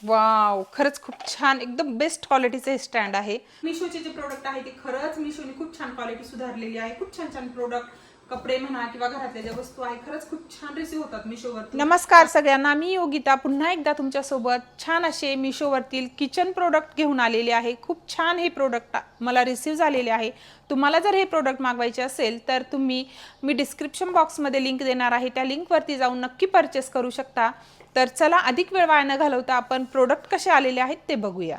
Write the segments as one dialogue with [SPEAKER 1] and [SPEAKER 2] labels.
[SPEAKER 1] Wow, खरंच खूप छान, एकदम बेस्ट क्वालिटीचे हे स्टँड आहे. मिशोचे जे प्रोडक्ट आहे ते खरंच मिशोने खूप छान क्वालिटी सुधारलेली आहे. खूप छान छान प्रोडक्ट, कपडे म्हणा किंवा घरातल्या ज्या वस्तू आहे खरंच खूप छान रिसीव्ह होतात मिशोवर. नमस्कार सगळ्यांना, मी योगिता पुन्हा एकदा तुमच्यासोबत छान असे मिशोवरतील किचन प्रोडक्ट घेऊन आलेले आहे. खूप छान हे प्रोडक्ट मला रिसीव्ह झालेले आहे. तुम्हाला जर हे प्रोडक्ट मागवायचे असेल तर मी डिस्क्रिप्शन बॉक्समध्ये लिंक देणार आहे, त्या लिंकवरती जाऊन नक्की परचेस करू शकता. तर चला, अधिक वेळ वाया न घालवता आपण प्रोडक्ट कसे आलेले आहेत ते बघूया.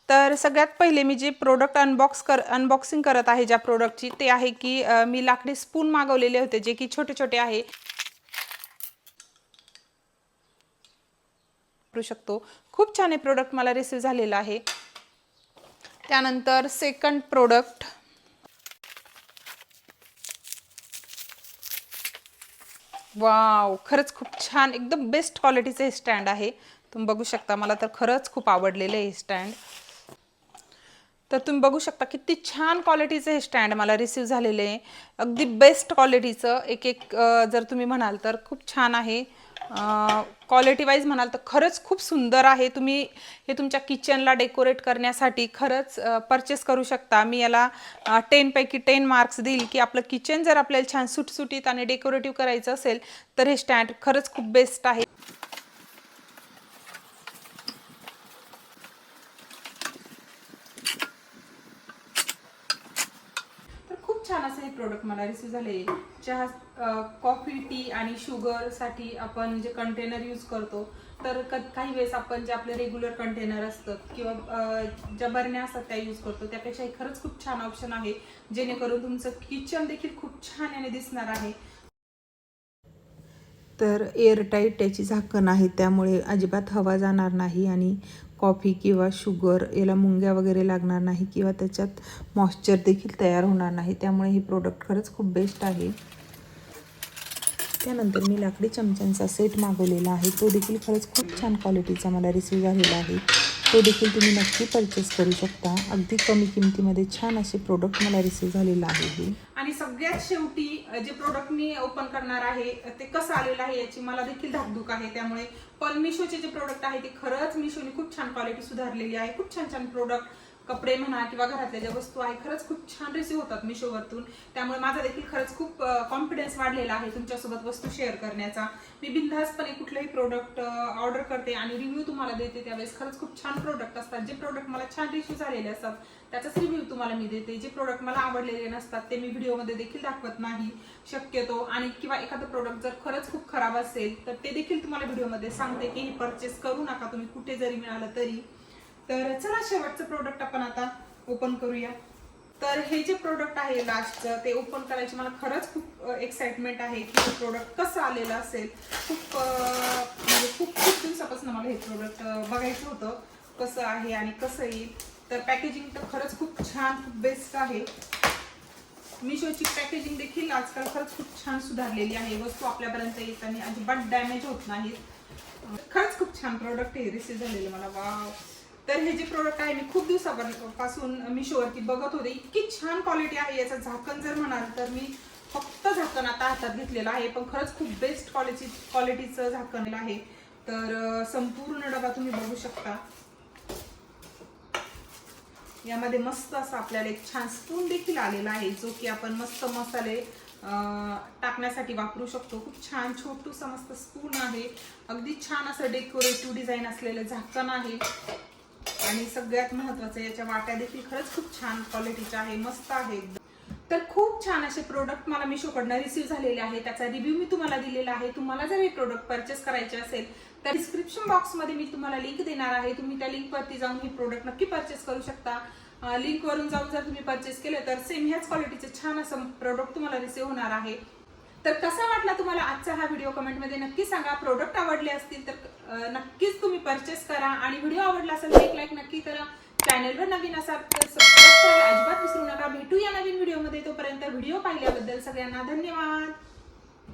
[SPEAKER 1] तर सगळ्यात पहिले मी जे प्रोडक्ट अनबॉक्सिंग करत आहे ज्या प्रोडक्टची, ते आहे की मी लाकडी स्पून मागवलेले होते, जे की छोटे छोटे आहे, वापरू शकतो. खूप छान हे प्रोडक्ट मला रिसीव्ह झालेलं आहे. त्यानंतर सेकंड प्रोडक्ट, वाव, खरंच खूप छान, एकदम बेस्ट क्वालिटीचे हे स्टँड आहे. तुम्ही बघू शकता, मला तर खरंच खूप आवडलेलं आहे हे स्टँड. तर तुम्ही बघू शकता किती छान क्वालिटीचं हे स्टँड मला रिसीव्ह झालेले आहे. अगदी बेस्ट क्वालिटीचं. जर तुम्ही म्हणाल तर खूप छान आहे. क्वालिटी वाईज म्हणाल तर खरंच खूप सुंदर आहे. तुम्ही हे तुमच्या किचनला डेकोरेट करण्यासाठी खरंच परचेस करू शकता. मी याला 10 पैकी 10 मार्क्स देईल की आपलं किचन जर आपल्याला छान सुटसुटीत आणि डेकोरेटिव्ह करायचं असेल तर हे स्टँड खरंच खूप बेस्ट आहे. तर खूप छान असं हे प्रोडक्ट मला रिसीव्ह झाले. चहा, कॉफी, टी आणि शुगरसाठी आपण जे कंटेनर यूज करतो, तर काही वेळेस आपण जे आपले रेग्युलर कंटेनर असतात किंवा ज्या बरण्या असतात त्या यूज करतो, त्यापेक्षा हे खरंच खूप छान ऑप्शन आहे, जेणेकरून तुमचं किचन देखील खूप छान याने दिसणार आहे. तर एअरटाईट त्याची झाकण आहे, त्यामुळे अजिबात हवा जाणार नाही आणि कॉफी किंवा शुगर याला मुंग्या वगैरे लागणार नाही किंवा त्याच्यात मॉइश्चर देखील तयार होणार नाही. त्यामुळे हे प्रोडक्ट खरंच खूप बेस्ट आहे. त्यानंतर मी लाकडी चमच्यांचा सेट मागवलेला आहे, तो देखील खरंच खूप छान क्वालिटीचा मला रिसीव्ह झालेला आहे. तो देखील तुम्ही नक्की परचेस करू शकता. अगदी कमी किमतीमध्ये छान असे प्रोडक्ट मला रिसीव्ह झालेलं आहे हे. आणि सगळ्यात शेवटी जे प्रोडक्ट मी ओपन करणार आहे ते कसं आलेलं आहे याची मला देखील धाकधूक आहे. त्यामुळे पण मिशोचे जे प्रोडक्ट आहे ते खरंच मिशोने खूप छान क्वालिटी सुधारलेली आहे. खूप छान छान प्रोडक्ट, कपडे म्हणा किंवा घरातल्या ज्या वस्तू आहे खरंच खूप छान रिसीव्ह होतात मिशोवरतून. त्यामुळे माझा देखील खरंच खूप कॉन्फिडन्स वाढलेला आहे तुमच्यासोबत वस्तू शेअर करण्याचा. मी बिनधास्तपणे कुठलंही प्रोडक्ट ऑर्डर करते आणि रिव्ह्यू तुम्हाला देते. त्यावेळेस खरंच खूप छान प्रोडक्ट असतात. जे प्रोडक्ट मला छान रिसीव्ह झालेले असतात त्याचाच रिव्ह्यू तुम्हाला मी देते. जे प्रोडक्ट मला आवडलेले नसतात ते मी व्हिडिओमध्ये देखील दाखवत नाही शक्यतो. आणि किंवा एखादं प्रोडक्ट जर खरंच खूप खराब असेल तर ते देखील तुम्हाला व्हिडिओमध्ये सांगते की हे परचेस करू नका तुम्ही, कुठे जरी मिळालं तरी. तर चला, शेवटचं प्रोडक्ट आपण आता ओपन करूया. तर हे जे प्रोडक्ट आहे लास्टचं, ते ओपन करायची मला खरंच खूप एक्साइटमेंट आहे की हे प्रोडक्ट कसं आलेलं असेल. म्हणजे खूप खूप दिवसापासून मला हे प्रोडक्ट बघायचं होतं कसं आहे आणि कसं येईल. तर पॅकेजिंग तर खरंच खूप छान, खूप बेस्ट आहे. मिशोची पॅकेजिंग देखील आजकाल खरंच खूप छान सुधारलेली आहे. वस्तू आपल्यापर्यंत येताना अजिबात डॅमेज होत नाहीत. खरंच खूप छान प्रोडक्ट हे रिसीव्ह झालेलं मला. वाव. तर हे जे प्रोडक्ट आहे मी खूप दिवसापासून मिशोवरती बघत होते. इतकी छान क्वालिटी आहे. याचं झाकण जर म्हणाल तर मी फक्त झाकण आता हातात घेतलेलं आहे, पण खरंच खूप बेस्ट क्वालिटीचं झाकण आहे. तर संपूर्ण डबा तुम्ही बघू शकता. यामध्ये मस्त असा आपल्याला एक छान स्पून देखील आलेला आहे, जो की आपण मस्त मसाले टाकण्यासाठी वापरू शकतो. खूप छान छोटूसा मस्त स्पून आहे. अगदी छान असं डेकोरेटिव्ह डिझाईन असलेलं झाकण आहे. आणि सगळ्यात महत्त्वाचं, याच्या वाट्या देखील खरंच खूप छान क्वालिटीच्या आहे, मस्त आहे एकदम. तर खूप छान असे प्रोडक्ट मला मिशोकडनं रिसीव्ह झालेले आहे. त्याचा रिव्ह्यू मी तुम्हाला दिलेला आहे. तुम्हाला जर हे प्रोडक्ट परचेस करायचे असेल तर डिस्क्रिप्शन बॉक्समध्ये मी तुम्हाला लिंक देणार आहे. तुम्ही त्या लिंकवरती जाऊन हे प्रोडक्ट नक्की परचेस करू शकता. लिंकवरून जाऊन जर तुम्ही परचेस केलं तर सेम ह्याच क्वालिटीचे छान असं प्रोडक्ट तुम्हाला रिसीव्ह होणार आहे. तर कसा वाटला तुम्हाला आजचा हा व्हिडिओ कमेंटमध्ये नक्की सांगा. प्रोडक्ट आवडले असतील तर नक्कीच तुम्ही परचेस करा आणि व्हिडिओ आवडला असेल तर एक लाईक नक्की करा. चॅनलवर नवीन असाल तर सबस्क्राईब करायला अजिबात विसरू नका. भेटूया नवीन व्हिडिओमध्ये. तोपर्यंत व्हिडिओ पाहिल्याबद्दल सगळ्यांना धन्यवाद.